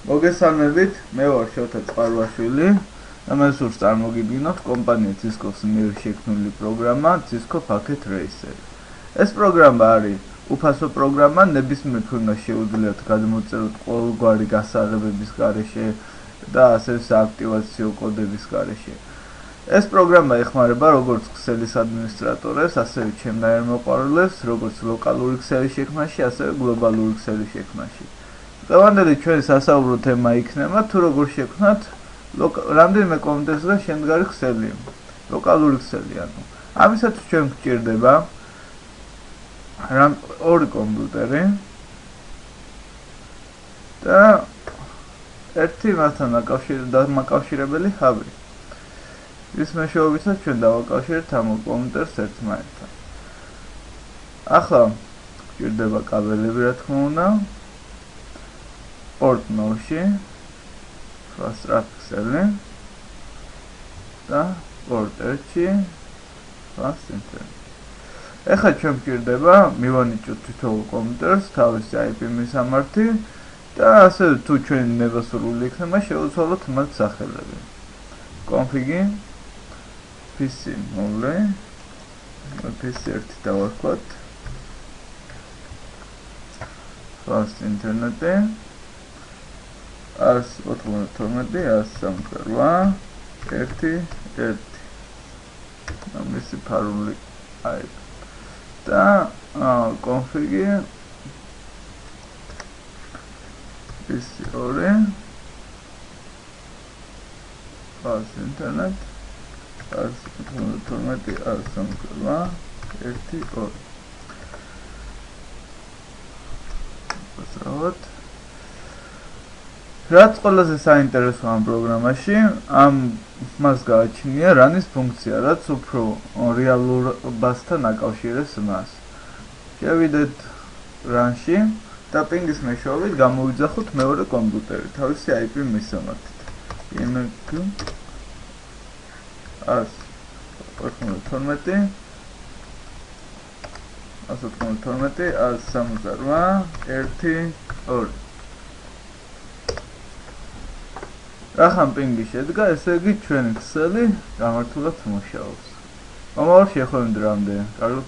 მოგესალმებით, მე ვარ შოთა წყარვაშვილი და მე სურს წარმოგიდგინოთ კომპანია Cisco-ს მიერ შექმნილი პროგრამა Cisco Packet Racer. ეს პროგრამა არის უფასო პროგრამა, ნებისმიერ თქვენგან შეუძლიათ გადმოწეროთ ყოველგვარი გასაღებების გარეშე და ასევე სააქტივაციო კოდების გარეშე. ეს პროგრამა ეხმარება როგორც ქსელის ადმინისტრატორებს, ასევე ჩემნაირ მოყვარულებს, როგორც ლოკალური ქსელის შექმნაში, ასევე გლობალური ქსელის შექმნაში. Დღევანდელი ჩვენი სასაუბრო თემა იქნება თუ როგორ შექმნათ რამდენიმე კომპიუტერისგან შემდგარი ქსელი, ლოკალური ქსელი ანუ. ამისათვის ჩვენ გვჭირდება ორი კომპიუტერი და ერთი მასთან დამაკავშირებელი ჰაბი. ის მეშვეობითაც ჩვენ დავაკავშირებთ ამ კომპიუტერს ერთმანეთთან. ახლა გვჭირდება კაბელები, რა თქმა უნდა. Port 9-ში fast kseli და port 1-ში fast internet. ეხლა ჩვენ გვჭირდება მივანიჭოთ თითოეულ კომპიუტერს თავისი IP მისამართი და ასევე თუ ჩვენ ნებასურვილი იქნება შევცვალოთ მათ სახელები. config PC 0 PC 1 დავარქვათ fast internet Ars 92, 1 ამისი ფარული IP და config PC2 fast internet Ars 92, 1 2 რაც ყველაზე საინტერესო ამ პროგრამაში, მას გააჩნია რანის ფუნქცია, რაც უფრო რეალურობასთან აკავშირებს მას. შევიდეთ რანში და პინგის მეშვეობით გამოვიძახოთ მეორე კომპიუტერი, თავისი IP მისამართით. INC 192 168 რახან პინგი შედგა, ესე იგი ჩვენი ქსელი გამართულად მუშაობს. მომავალში ეხლა იმდრამდე, კარგად